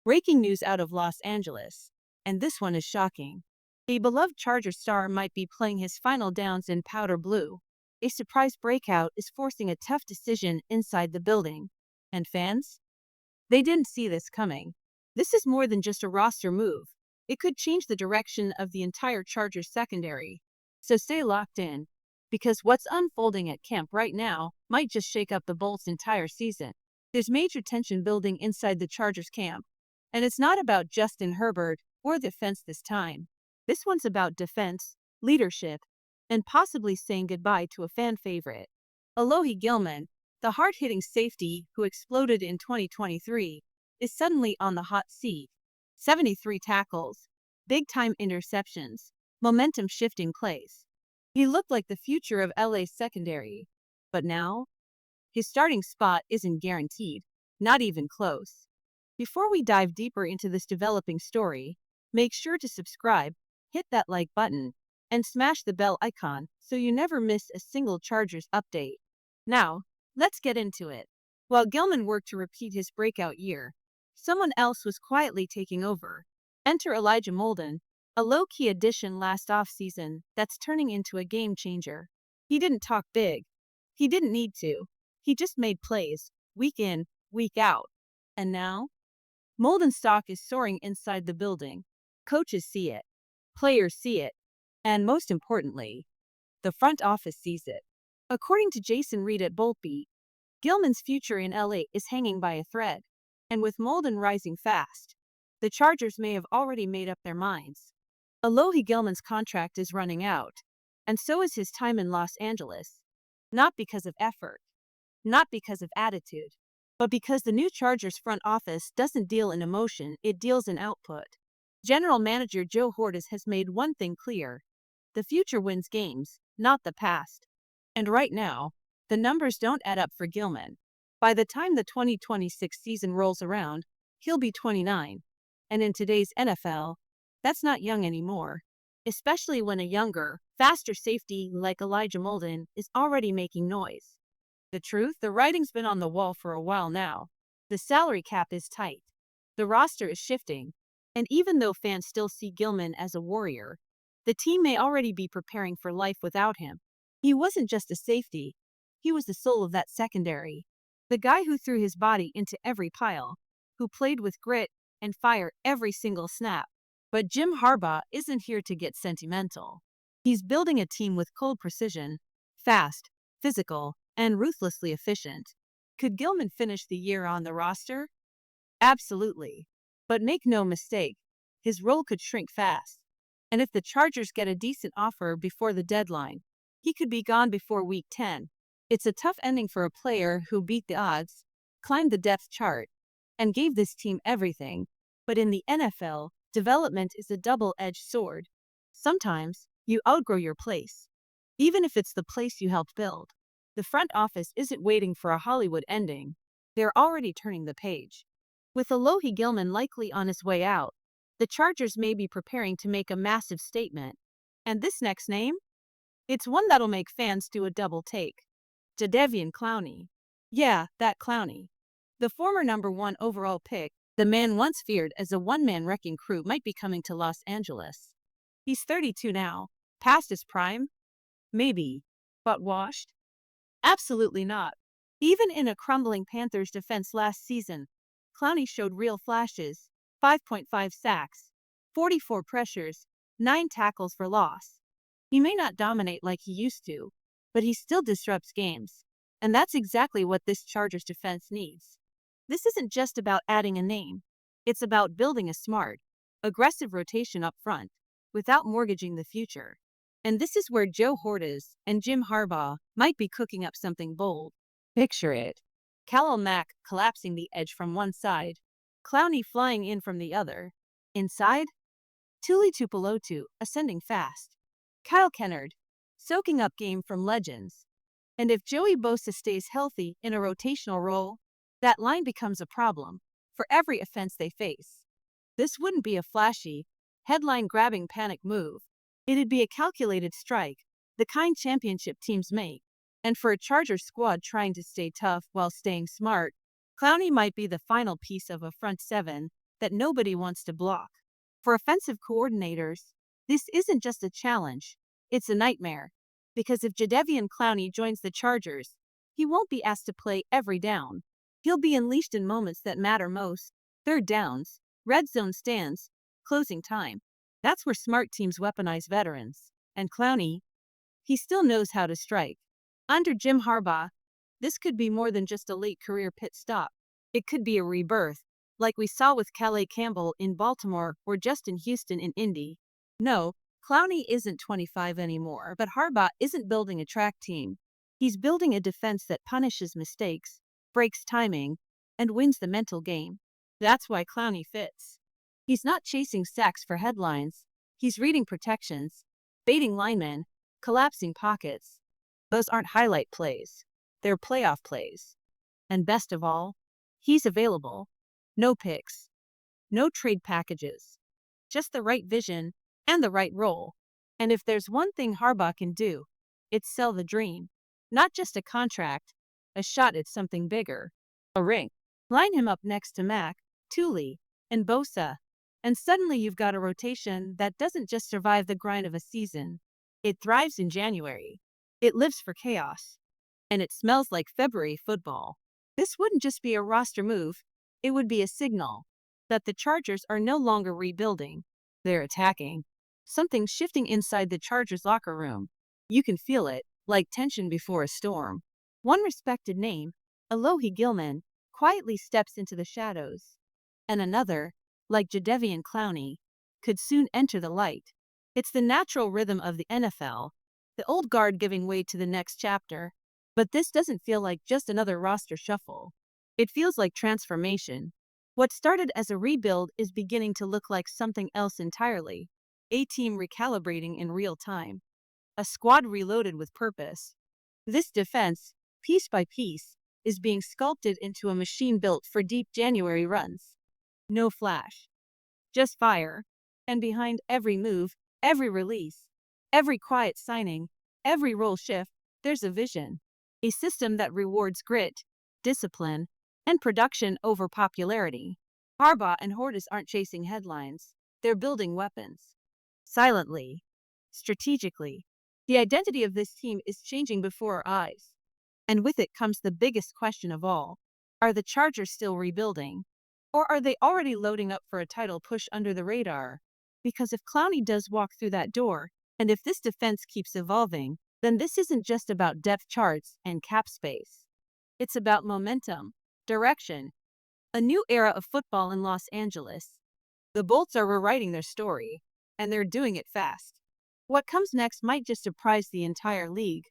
Breaking news out of Los Angeles. And this one is shocking. A beloved Charger star might be playing his final downs in powder blue. A surprise breakout is forcing a tough decision inside the building. And fans? They didn't see this coming. This is more than just a roster move. It could change the direction of the entire Chargers secondary. So stay locked in, because what's unfolding at camp right now might just shake up the Bolts' entire season. There's major tension building inside the Chargers camp, and it's not about Justin Herbert or the defense this time. This one's about defense, leadership, and possibly saying goodbye to a fan favorite. Alohi Gilman, the hard-hitting safety who exploded in 2023, is suddenly on the hot seat. 73 tackles, big-time interceptions, momentum-shifting plays. He looked like the future of LA's secondary. But now, his starting spot isn't guaranteed, not even close. Before we dive deeper into this developing story, make sure to subscribe, hit that like button, and smash the bell icon so you never miss a single Chargers update. Now, let's get into it. While Gilman worked to repeat his breakout year, someone else was quietly taking over. Enter Elijah Molden, a low-key addition last offseason that's turning into a game-changer. He didn't talk big. He didn't need to. He just made plays, week in, week out. And now, Molden's stock is soaring inside the building. Coaches see it. Players see it. And most importantly, the front office sees it. According to Jason Reed at Boltbeat, Gilman's future in LA is hanging by a thread. And with Molden rising fast, the Chargers may have already made up their minds. Alohi Gilman's contract is running out, and so is his time in Los Angeles. Not because of effort, not because of attitude, but because the new Chargers front office doesn't deal in emotion, it deals in output. General Manager Joe Hortis has made one thing clear. The future wins games, not the past. And right now, the numbers don't add up for Gilman. By the time the 2026 season rolls around, he'll be 29. And in today's NFL, that's not young anymore. Especially when a younger, faster safety like Elijah Molden is already making noise. The truth, the writing's been on the wall for a while now. The salary cap is tight. The roster is shifting. And even though fans still see Gilman as a warrior, the team may already be preparing for life without him. He wasn't just a safety. He was the soul of that secondary. The guy who threw his body into every pile, who played with grit and fire every single snap. But Jim Harbaugh isn't here to get sentimental. He's building a team with cold precision, fast, physical, and ruthlessly efficient. Could Gilman finish the year on the roster? Absolutely. But make no mistake, his role could shrink fast. And if the Chargers get a decent offer before the deadline, he could be gone before week 10. It's a tough ending for a player who beat the odds, climbed the depth chart, and gave this team everything. But in the NFL, development is a double-edged sword. Sometimes, you outgrow your place, even if it's the place you helped build. The front office isn't waiting for a Hollywood ending. They're already turning the page. With Alohi Gilman likely on his way out, the Chargers may be preparing to make a massive statement. And this next name? It's one that'll make fans do a double take. Jadeveon Clowney. Yeah, that Clowney. The former #1 overall pick, the man once feared as a one-man wrecking crew, might be coming to Los Angeles. He's 32 now. Past his prime? Maybe. But washed? Absolutely not. Even in a crumbling Panthers defense last season, Clowney showed real flashes. 5.5 sacks, 44 pressures, 9 tackles for loss. He may not dominate like he used to, but he still disrupts games. And that's exactly what this Chargers defense needs. This isn't just about adding a name. It's about building a smart, aggressive rotation up front, without mortgaging the future. And this is where Joe Hortis and Jim Harbaugh might be cooking up something bold. Picture it. Khalil Mack collapsing the edge from one side, Clowney flying in from the other. Inside, Tuli Tuipulotu ascending fast. Kyle Kennard soaking up game from legends. And if Joey Bosa stays healthy in a rotational role, that line becomes a problem for every offense they face. This wouldn't be a flashy, headline-grabbing panic move. It'd be a calculated strike, the kind championship teams make. And for a Chargers squad trying to stay tough while staying smart, Clowney might be the final piece of a front seven that nobody wants to block. For offensive coordinators, this isn't just a challenge, it's a nightmare. Because if Jadeveon Clowney joins the Chargers, he won't be asked to play every down. He'll be unleashed in moments that matter most: third downs, red zone stands, closing time. That's where smart teams weaponize veterans. And Clowney, he still knows how to strike. Under Jim Harbaugh, this could be more than just a late career pit stop. It could be a rebirth, like we saw with Calais Campbell in Baltimore or Justin Houston in Indy. No, Clowney isn't 25 anymore, but Harbaugh isn't building a track team. He's building a defense that punishes mistakes, breaks timing, and wins the mental game. That's why Clowney fits. He's not chasing sacks for headlines. He's reading protections, baiting linemen, collapsing pockets. Those aren't highlight plays. They're playoff plays. And best of all, he's available. No picks, no trade packages, just the right vision and the right role. And if there's one thing Harbaugh can do, it's sell the dream. Not just a contract, a shot at something bigger. A ring. Line him up next to Mack, Thule, and Bosa, and suddenly you've got a rotation that doesn't just survive the grind of a season. It thrives in January. It lives for chaos. And it smells like February football. This wouldn't just be a roster move, it would be a signal that the Chargers are no longer rebuilding. They're attacking. Something's shifting inside the Chargers locker room. You can feel it, like tension before a storm. One respected name, Alohi Gilman, quietly steps into the shadows. And another, like Jadeveon Clowney, could soon enter the light. It's the natural rhythm of the NFL, the old guard giving way to the next chapter. But this doesn't feel like just another roster shuffle. It feels like transformation. What started as a rebuild is beginning to look like something else entirely. A team recalibrating in real time. A squad reloaded with purpose. This defense, piece by piece, is being sculpted into a machine built for deep January runs. No flash, just fire. And behind every move, every release, every quiet signing, every role shift, there's a vision. A system that rewards grit, discipline, and production over popularity. Harbaugh and Hortis aren't chasing headlines. They're building weapons. Silently, strategically. The identity of this team is changing before our eyes. And with it comes the biggest question of all. Are the Chargers still rebuilding? Or are they already loading up for a title push under the radar? Because if Clowney does walk through that door, and if this defense keeps evolving, then this isn't just about depth charts and cap space. It's about momentum, direction, a new era of football in Los Angeles. The Bolts are rewriting their story, and they're doing it fast. What comes next might just surprise the entire league.